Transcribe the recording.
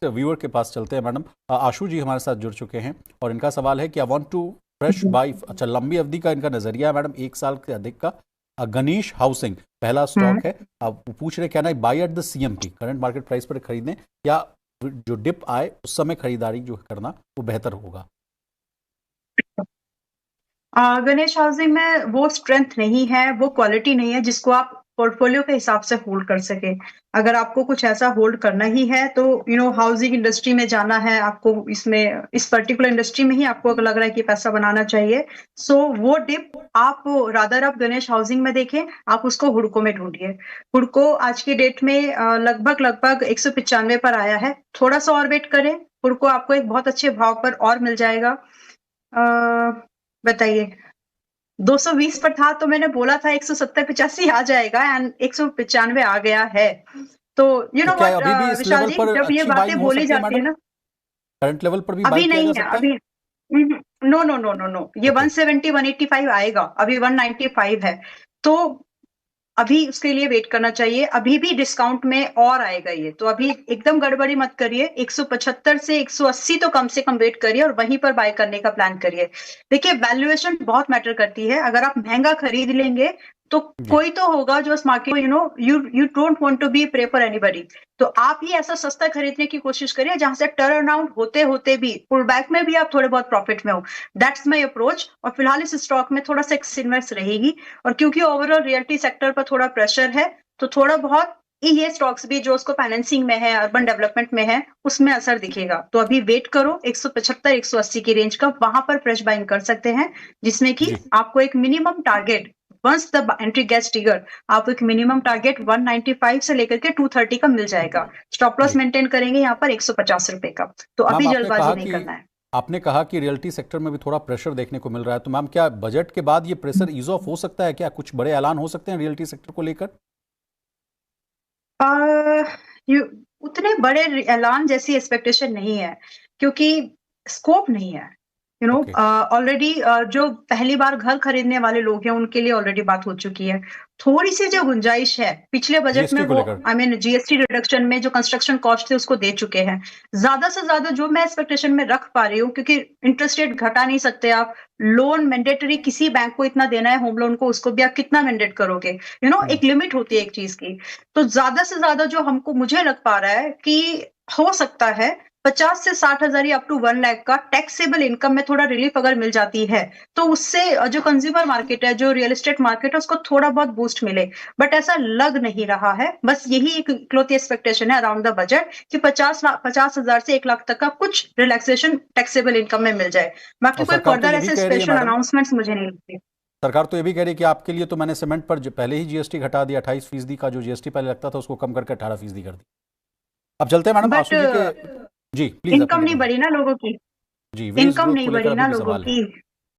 Viewer के पास चलते हैं मैडम। आशु जी हमारे साथ जुड़ चुके हैं और इनका सवाल है कि I want to fresh buy, अच्छा लंबी अवधि का इनका नजरिया है मैडम, 1 साल के अधिक का। गणेश हाउसिंग पहला स्टॉक है। अब पूछ रहे क्या ना, by at the CMP current market price पर खरीदें या जो डिप आए उस समय खरीदारी जो करना वो बेहतर होगा? गणेश हाउसिंग में वो स्ट्रेंथ नहीं है, वो क्वालिटी नहीं है जिसको आप पोर्टफोलियो के हिसाब से होल्ड कर सके। अगर आपको कुछ ऐसा होल्ड करना ही है तो हाउसिंग इंडस्ट्री में जाना है आपको, इसमें इस पर्टिकुलर इंडस्ट्री में ही आपको अगर लग रहा है कि पैसा बनाना चाहिए, सो वो डिप आप रादर आप गणेश हाउसिंग में देखें, आप उसको हुडको में ढूंढिए। हुडको आज की डेट में लगभग लगभग 195 पर आया है, थोड़ा सा और वेट करें, हुडको आपको एक बहुत अच्छे भाव पर और मिल जाएगा। बताइए, 220 पर था तो मैंने बोला था 170-85 आ जाएगा एंड 195 आ गया है। तो तो क्या व्हाट अभी भी इस विशाल लेवल जी, पर जब ये अच्छी बातें बाइंग हो बोली सकती है जाती है मैडम? ना, करंट लेवल पर भी अभी बाइंग किया नहीं जा है, सकता है? अभी no no no no no, ये ओके। 170 185 आएगा, अभी 195 है। तो अभी उसके लिए वेट करना चाहिए, अभी भी डिस्काउंट में और आएगा ये, तो अभी एकदम गड़बड़ी मत करिए। 175 से 180 तो कम से कम वेट करिए और वहीं पर बाय करने का प्लान करिए। देखिए, वैल्यूएशन बहुत मैटर करती है। अगर आप महंगा खरीद लेंगे तो जी। कोई तो होगा जो उस मार्केट को you don't want to be prey for anybody. तो आप ही ऐसा सस्ता खरीदने की कोशिश करिए जहां से टर्न अराउंड होते होते भी पुल बैक में भी आप थोड़े बहुत प्रॉफिट में हो। That's my approach. और फिलहाल इस स्टॉक में थोड़ा सा एक्सइन्वेस्ट रहेगी, और क्योंकि ओवरऑल रियल्टी सेक्टर पर थोड़ा प्रेशर है, तो थोड़ा बहुत ये स्टॉक्स भी जो उसको फाइनेंसिंग में है, अर्बन डेवलपमेंट में है, उसमें असर दिखेगा। तो अभी वेट करो 175 180 की रेंज का, वहां पर फ्रेश बाइंग कर सकते हैं, जिसमें कि जी। आपको एक minimum target, once the entry gets trigger, आपको एक मिनिमम टारगेट 195 से लेकर के 230 का मिल जाएगा। स्टॉप लॉस जी मेंटेन करेंगे यहाँ पर 150 रुपए का। तो मैम, अभी जल्दबाजी नहीं करना है। आपने कहा कि रियल्टी सेक्टर में भी थोड़ा प्रेशर देखने को मिल रहा है, तो मैम क्या बजट के बाद ये प्रेशर ईज ऑफ हो सकता है? क्या कुछ बड़े ऐलान हो सकते हैं रियल्टी सेक्टर को लेकर? उतने बड़े ऐलान जैसी एक्सपेक्टेशन नहीं है, क्योंकि स्कोप नहीं है। ओके। ऑलरेडी जो पहली बार घर खरीदने वाले लोग हैं उनके लिए ऑलरेडी बात हो चुकी है। थोड़ी सी जो गुंजाइश है पिछले बजट में, जीएसटी को वो लेकर? आई मीन जीएसटी रिडक्शन में जो कंस्ट्रक्शन कॉस्ट थे उसको दे चुके हैं। ज्यादा से ज्यादा जो मैं एक्सपेक्टेशन में रख पा रही हूँ, क्योंकि इंटरेस्ट रेट घटा नहीं सकते आप, लोन मैंडेटरी किसी बैंक को इतना देना है, होम लोन को, उसको भी आप कितना मैंडेट करोगे? एक लिमिट होती है एक चीज की। तो ज्यादा से ज्यादा जो हमको मुझे लग पा रहा है कि हो सकता है 50 से 60 हजार या अप टू 1 लाख का टैक्सेबल इनकम में थोड़ा रिलीफ अगर मिल जाती है, तो उससे जो कंज्यूमर मार्केट है, जो रियल एस्टेट मार्केट है, उसको थोड़ा बहुत बूस्ट मिले। बट ऐसा लग नहीं रहा है। बस यही एक इकलौती एक्सपेक्टेशन है अराउंड द बजट कि 50 हजार से 1 लाख तक का कुछ रिलैक्सेशन टैक्सेबल इनकम में मिल जाए। बाकी और कोई सरकार तो फर्दर ये भी ऐसे कह रही है स्पेशल मैडम, अनाउंसमेंट्स मुझे नहीं लगते। सरकार तो ये भी कह रही है कि आपके लिए तो मैंने सीमेंट पर जो पहले ही जीएसटी घटा दिया, 28% का जो जीएसटी पहले लगता था उसको कम करके 18% कर दिया। अब चलते हैं मैडम बट आशु जी के। जी प्लीज अपनी इनकम नहीं कंक्लूजन। बढ़ी ना लोगों की। जी, वेज इनकम ग्रोथ नहीं को लेकर बढ़ी अभी ना भी लोगों सवाल है। की।